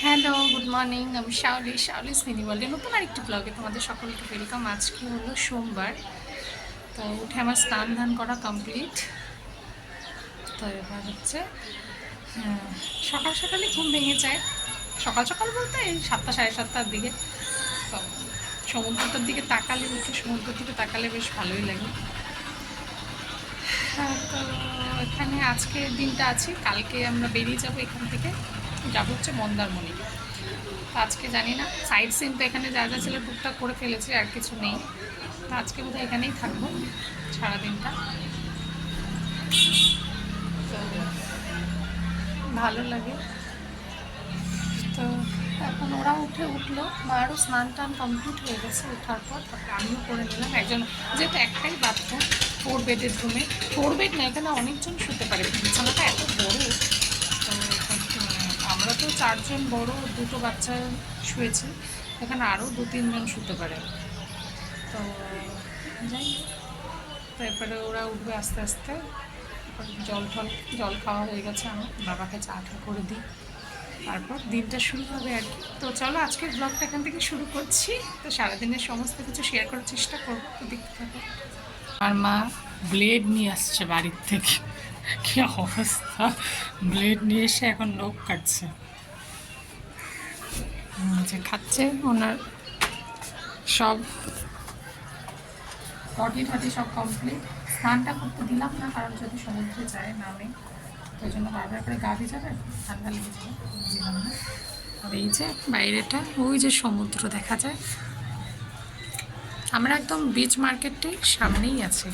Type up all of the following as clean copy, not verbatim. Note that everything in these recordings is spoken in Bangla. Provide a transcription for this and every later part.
Hello, good morning. আমি শাওলিস মিনি ওয়ার্ল্ডে নতুন আরেকটি ব্লগে তোমাদের সকলকে ওয়েলকাম। আজকে হলো সোমবার, তো উঠে আমার স্নান ধান করা কমপ্লিট। তো এবার হচ্ছে সকাল সকালে ঘুম ভেঙে যায়। সকাল সকাল বলতে এই 7টা সাড়ে 7টার দিকে। তো সমুদ্রটার দিকে তাকালে, উঠে সমুদ্রের দিকে তাকালে বেশ ভালোই লাগে। তো এখানে আজকে দিনটা আছি, কালকে আমরা বেরিয়ে যাব এখান থেকে, যাবো হচ্ছে মন্দারমণি। আজকে জানি না, সাইড সিন তো এখানে যা যা ছিল টুকটাক করে ফেলেছে, আর কিছু নেই। তো আজকে বোধহয় এখানেই থাকবো সারাদিনটা। তো ভালো লাগে। তো এখন ওরা উঠলো, মারও স্নান টান কমপ্লিট হয়ে গেছে। ওঠার পর তারপরে আমিও করে নিলাম। একজন যেহেতু একটাই বাথরুম, 4 বেডের রুমে, 4 বেড না, এখানে অনেকজন শুতে পারে, বিছানাটা এত বড়। তো আমরা তো 4 জন বড়, 2টো বাচ্চা শুয়েছি, এখানে আরও 2-3 জন শুতে পারে। তো যাই, তারপরে ওরা উঠবে আস্তে আস্তে। জল খাওয়া হয়ে গেছে, আমার বাবাকে চা করে দিই, তারপর দিনটা শুরু হবে আর কি। তো চলো আজকের ব্লগটা এখান থেকে শুরু করছি। তো সারাদিনের সমস্ত কিছু শেয়ার করার চেষ্টা করবো, তো দেখতে থাকো। আর মা ব্লেড নিয়ে আসছে বাড়ির থেকে, কি অবস্থা! ব্লেড নিয়ে এসে এখন লোক কাটছে, যে খাচ্ছে। ওনার সব পটি টটি সব কমপ্লিট। স্নানটা করতে দিলাম না, কারণ যদি সমুদ্রে যায় নামে, তো ওই জন্য বারবার করে গা ভিজাবে, ঠান্ডা লেগে যাবে, দিলাম না। আর এই যে বাইরেটা, ওই যে সমুদ্র দেখা যায়। আমরা একদম বিচ মার্কেটের সামনেই আছি।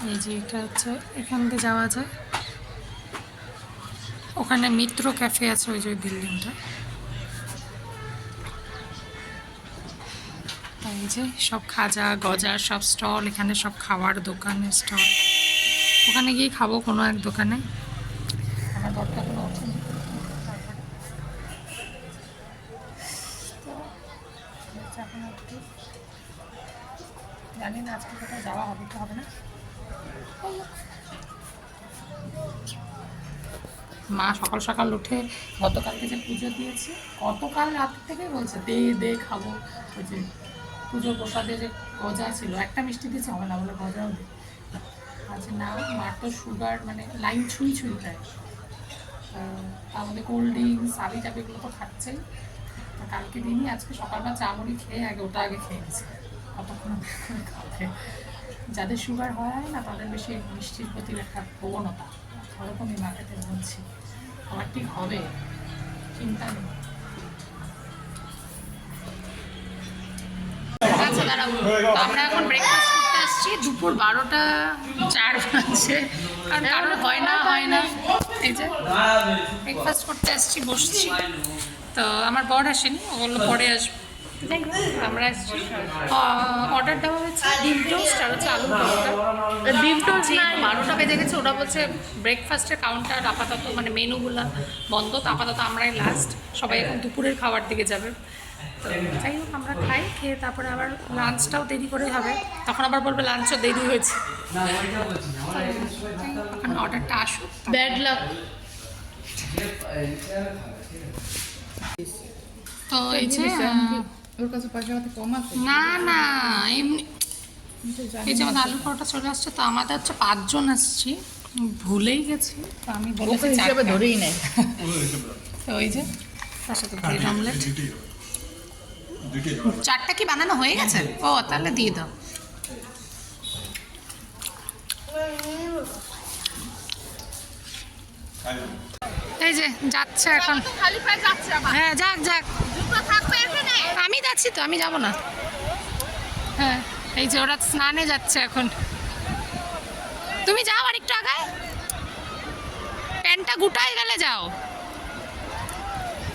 এই যে এটা হচ্ছে, এখান দিয়ে যাওয়া যায়। ওখানে মিত্র ক্যাফে আছে, ওই যে ওই বিল্ডিংটা। এই যে সব খাজা গজা সব স্টল, এখানে সব খাওয়ার দোকানের স্টল। ওখানে গিয়ে খাবো কোনো এক দোকানে। আমার দরকার কোনো জানি না আজকে কোথাও যাওয়া হবে কি হবে না। মা সকাল সকাল উঠে গতকালকে যে পুজো দিয়েছি, গতকাল রাত থেকে বলছে দে দে খাবো। ওই যে পুজোর প্রসাদে যে গজা ছিল, একটা মিষ্টি দিয়েছে, হবে না বলে গজাও দে। আচ্ছা না, মার তো সুগার মানে লাইন ছুঁই দেয়। তার মধ্যে কোল্ড ড্রিঙ্কস সাবি টাবি এগুলো তো খাচ্ছেই। কালকে দিনই আজকে সকালবেলা চা মুড়ি খেয়ে ওটা আগে খেয়ে গেছে। কতক্ষণ খাবে। যাদের সুগার হয় না, তাদের বেশি মিষ্টির প্রতি একটা প্রবণতা, ওরকমই মার্কেটে বলছি। আমার ঠিক হবে, চিন্তা নেই। আচ্ছা দাঁড়াবো, আমরা এখন ব্রেকফাস্ট করতে আসছি। দুপুর 12টা 4 বাজছে, কারণ কারোর হয় না। এই যে ব্রেকফাস্ট করতে আসছি, বসছি। তো আমার বর আসেনি, ওগুলো পরে আসবে। আমরা আসছি, অর্ডার দেওয়া হয়েছে ডিম টোস্ট আর হচ্ছে আলুর ভর্তা। ডিম টোস্ট 12টা বেজে গেছে। ওরা বলছে ব্রেকফাস্টের কাউন্টার আপাতত মানে মেনুগুলো বন্ধ, তো আপাতত আমরাই লাস্ট, সবাই এখন দুপুরের খাওয়ার দিকে যাবে। তো যাই হোক, আমরা খাই, খেয়ে তারপরে আবার লাঞ্চটাও দেরি করে হবে, তখন আবার বলবে লাঞ্চও দেরি হয়েছে। এখন অর্ডারটা আসুক। Bad luck. তো এই যে ওর কাছে পয়সা কম আছে না এমনি, এই যে আমাদের আলু পরোটা চলে আসছে। তো আমাদের হচ্ছে 5 জন আসছি, ভুলেই গেছি। তো আমি বলেছি হিসাবে ধরেই নেই। তো ওই যে তার সাথে ব্রেড অমলেট। 4টা কি বানানো হয়ে গেছে? ও তাহলে দিয়ে দাও। এই যে যাচ্ছে এখন। হ্যাঁ যাক, আমি যাচ্ছি তো, আমি যাব না। হ্যাঁ এই যে ওরা স্নানে যাচ্ছে এখন। তুমি যাও আর একটু আগায়, প্যান্টটা গুটায় গেলে যাও।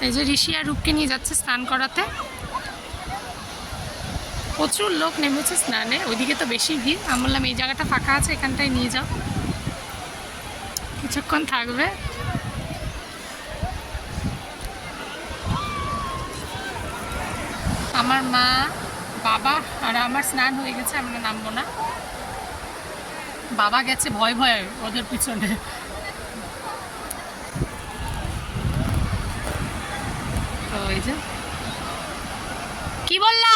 এই যে ঋষি আর রূপকে নিয়ে যাচ্ছে স্নান করাতে। প্রচুর লোক নেমেছে স্নানে, ওইদিকে তো বেশি ভিড়। আমি বললাম এই জায়গাটা ফাঁকা আছে, এখানটায় নিয়ে যাও, কিছুক্ষণ থাকবে। আমার মা বাবা আর আমার স্নান হয়ে গেছে, আমরা নামবো না। বাবা গেছে ভয় ওদের পিছনে, যে কি বললা?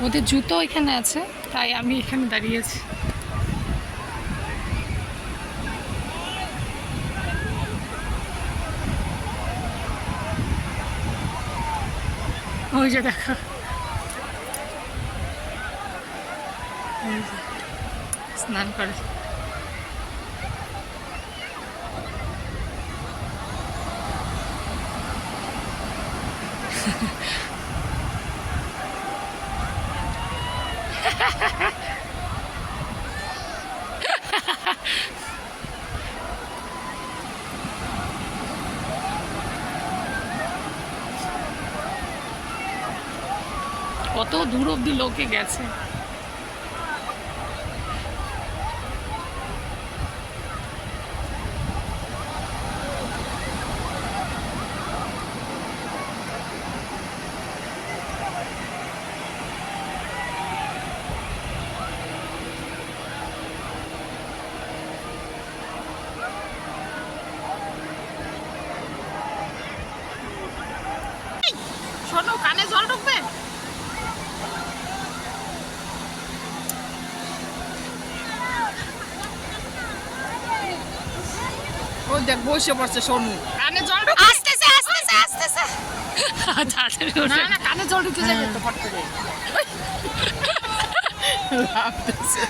ওদের জুতো এখানে আছে, তাই আমি এখানে দাঁড়িয়েছি। ওই যে দেখো, ওই যে স্নান করে। কত দূর অব্দি লোকে গেছে। শোনো, কানে জল ঢুকবে। ও দেখ বসে পড়ছে সোনু, কানে জল আসতেছে আসতেছে আসতেছে। না না, কানে জল ঢুকে যাবে তো ফট করে। ভাবতেছে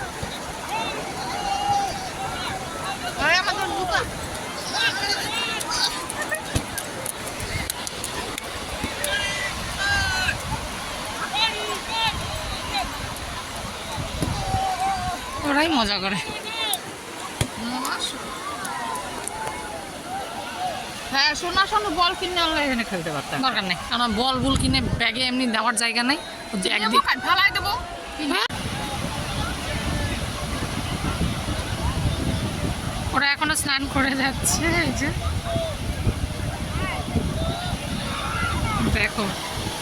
ওই আমাদের বুকা। ওরাই মজা করে। হ্যাঁ, সোনা সোনু বল কিনে আনলে এখানে খেলতে পারতাম। দরকার নেই, আমার বল বুল কিনে ব্যাগে এমনি দেওয়ার জায়গা নেই। যে একদিন ঢালাই দেবো। হ্যাঁ। ওরা এখনো স্নান করে যাচ্ছে। এই যে দেখো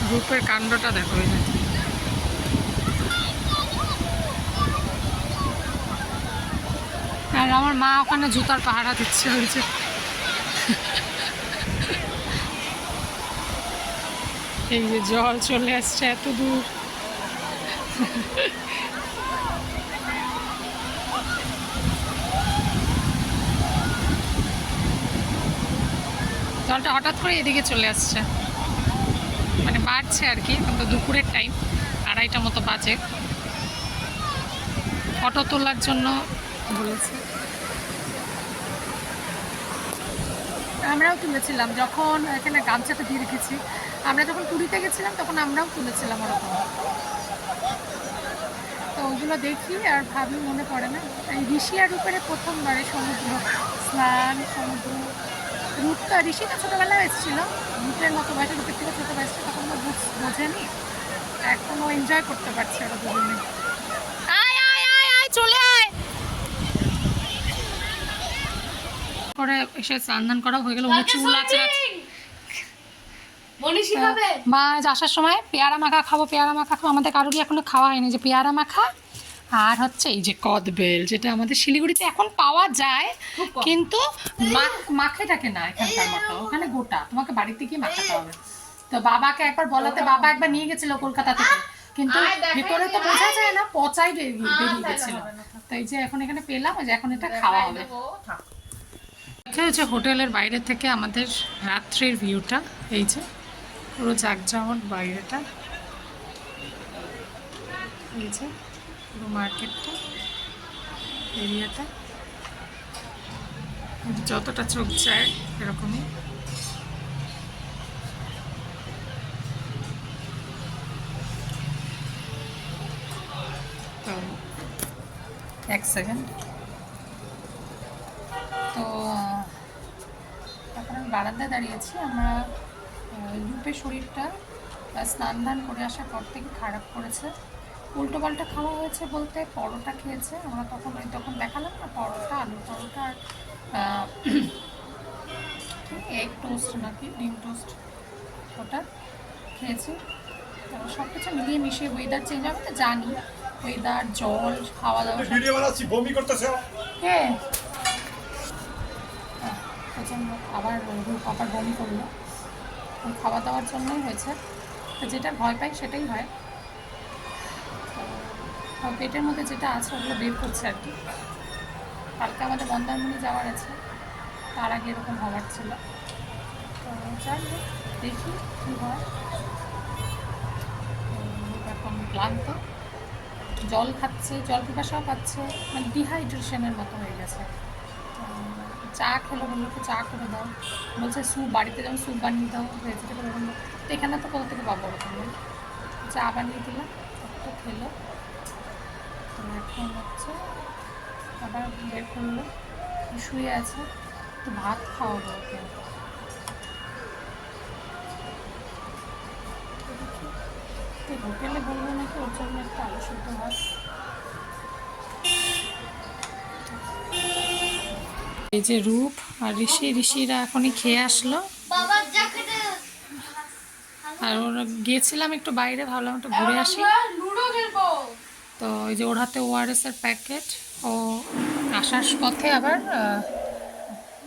রূপের কাণ্ডটা দেখো। এই যে আর আমার মা ওখানে জুতার পাহারা দিচ্ছে। হয়েছে এই যে জল চলে আসছে এত দূর। জলটা হঠাৎ করে এদিকে চলে আসছে, মানে বাড়ছে আর কি। কিন্তু দুপুরের টাইম, 2:30 মতো বাজে। ফটো তোলার জন্য বলেছে। আমরাও তুলেছিলাম যখন এখানে গামছাটা দিয়ে রেখেছি। আমরা যখন পুরীতে গেছিলাম তখন আমরাও তুলেছিলাম ওরকম। তো ওগুলো দেখি আর ভাবি, মনে পড়ে না এই ঋষি আর রূপের প্রথমবারে সমুদ্র স্নান। সমুদ্র রূপটা, ঋষিটা ছোটোবেলায় এসেছিলো, রূপের মতো বয়সে, রূপের থেকে ছোটো বয়সে, তখন ও বোঝেনি। এখনও এনজয় করতে পারছে ওরা দুজনে। আয় আয় আয় আয়, চলে আয়। করে এসে স্নান করা হয়ে গেল। চুল আছে মা আসার সময় পেয়ারা মাখা খাবো, পেয়ারা মাখা খাবো। আমাদের কারোরই এখনো খাওয়া হয়নি। যে পেয়ারা মাখা আর হচ্ছে এই যে কদবেল, যেটা আমাদের শিলিগুড়িতে এখন পাওয়া যায়, কিন্তু মাখে থাকে না এখানকার মতো। ওখানে গোটা, তোমাকে বাড়িতে গিয়ে মাখাতে হবে। তো বাবাকে একবার বলাতে, বাবা একবার নিয়ে গেছিল কলকাতা থেকে, কিন্তু ভেতরে তো বোঝা যায় না, পচাই বেরিয়ে গেছিল। তো এই যে এখন এখানে পেলাম, যে এখন এটা খাওয়া হবে। হচ্ছে হোটেলের বাইরে থেকে আমাদের রাত্রির ভিউটা। এই যে পুরো জাকজমট বাইরেটা, এই যে পুরো মার্কেটটা, এরিয়াটা যতটা চোখ যায় এরকমই। তো এক সেকেন্ড। তো তারপর আমি বারান্দায় দাঁড়িয়েছি। আমরা রূপের শরীরটা স্নান দান করে আসার পর থেকে খারাপ করেছে। উল্টো পাল্টা খাওয়া হয়েছে বলতে, পরোটা খেয়েছে। আমরা তখন দেখালাম না, পরোটা, আলুর পরোটা আর এগ টোস্ট নাকি ডিম টোস্ট, ওটা খেয়েছি। তারপর সব কিছু মিলিয়ে মিশিয়ে, ওয়েদার চেঞ্জ হবে তো জানি, ওয়েদার, জল, খাওয়া দাওয়া। ভিডিও বানাচ্ছি, বমি করতেছে। হ্যাঁ, জন্য আবার রূপ আবার বমি করলো। ওই খাওয়া দাওয়ার জন্যই হয়েছে। তো যেটা ভয় পাই সেটাই হয়। তো পেটের মধ্যে যেটা আছে ওগুলো বের করছে আর কি। কালকে আমাদের মন্দারমণি যাওয়ার আছে, তার আগে এরকম হওয়ার ছিল। তো যাই হোক, দেখি কী হয়। এখন ক্লান্ত, জল খাচ্ছে, জল পিপাসাও পাচ্ছে, মানে ডিহাইড্রেশনের মতো হয়ে গেছে। চা খেলো, বললো তো চা করে দাও, বলছে স্যুপ বাড়িতে যেমন স্যুপ বানিয়ে দাও ভেজিটেবল, বললো তো এখানে তো কোথা থেকে পাবো ওরকম। চা বানিয়ে দিলাম, তো খেলো। তো এখন হচ্ছে আবার বের করলো, শুয়ে আছে, একটু ভাত খাওয়াবো ওকে। এই হোটেলে বলবো নাকি ওর জন্য একটা আলু সেদ্ধ ভাত। এই যে রূপ আর ঋষিরা এখনই খেয়ে আসলো। আর ওরা গিয়েছিলাম একটু বাইরে, ভাবলাম একটু ঘুরে আসি। তো এই যে ওর হাতে ওআরএস এর প্যাকেট, ও আসার পথে আবার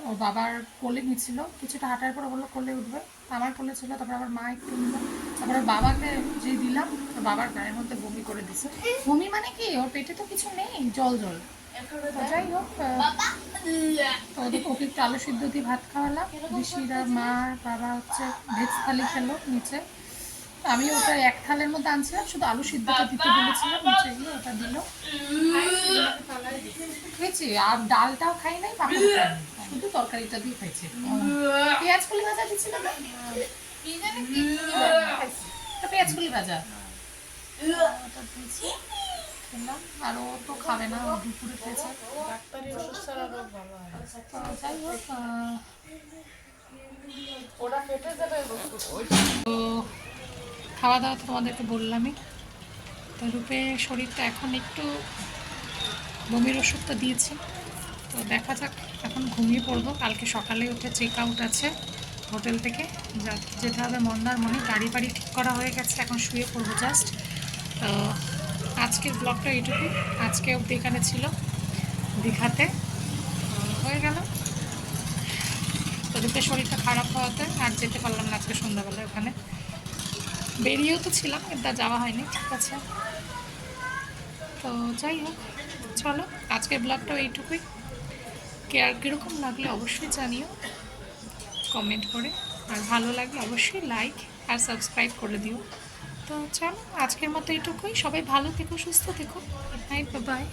ওর বাবার কোলে নিচ্ছিল, কিছুটা হাঁটার পর বললো কোলে উঠবে, আমার কোলে ছিল। তারপর আবার মা একটু নিল, তারপরে বাবাকে যে দিলাম, তো বাবার গায়ের মধ্যে বমি করে দিছে। বমি মানে কি, ওর পেটে তো কিছু নেই, জল জল। যাই হোক, তো ওকে একটু আলু সিদ্ধ দিয়ে ভাত খাওয়ালাম। ঋষিরা, মা, বাবা হচ্ছে ভেজ থালি খেলো নিচে। আমি ওটা এক থালের মধ্যে আনছিলাম, শুধু আলু সিদ্ধটা দিতে বলেছিলাম, নিচে গিয়ে ওটা দিল, খেয়েছি। আর ডালটাও খাই নাই, পাপড় খাই নাই, শুধু তরকারিটা দিয়ে খাইছি। পেঁয়াজ কলি ভাজা দিচ্ছিল না, পেঁয়াজ কলি ভাজা ওটা দিয়েছি, খেলাম। আর ও তো খাবে না, ও দুপুরে খেয়েছে। তো যাই হোক, তো খাওয়া দাওয়া তো তোমাদেরকে বললামই। তো রূপে শরীরটা এখন একটু, বমির ওষুধটা দিয়েছি। তো দেখা যাক, এখন ঘুমিয়ে পড়বো। কালকে সকালে উঠে চেক আউট আছে হোটেল থেকে, যেতে হবে মন্দারমণি। গাড়ি বাড়ি ঠিক করা হয়ে গেছে, এখন শুয়ে পড়বো জাস্ট। তো আজকের ব্লগটা এইটুকুই। আজকে অবধি এখানে ছিল দীঘাতে, হয়ে গেল। তো রূপের শরীরটা খারাপ হওয়াতে আর যেতে পারলাম না আজকে সন্ধ্যাবেলায়। ওখানে বেরিয়েও তো ছিলাম, কিন্তু আর যাওয়া হয়নি। ঠিক আছে, তো যাই হোক, চলো আজকের ব্লগটাও এইটুকুই। আর কীরকম লাগলে অবশ্যই জানিও কমেন্ট করে, আর ভালো লাগলে অবশ্যই লাইক আর সাবস্ক্রাইব করে দিও। তো চলো আজকের মতো এইটুকুই। সবাই ভালো থেকো, সুস্থ থেকো। Good night, by.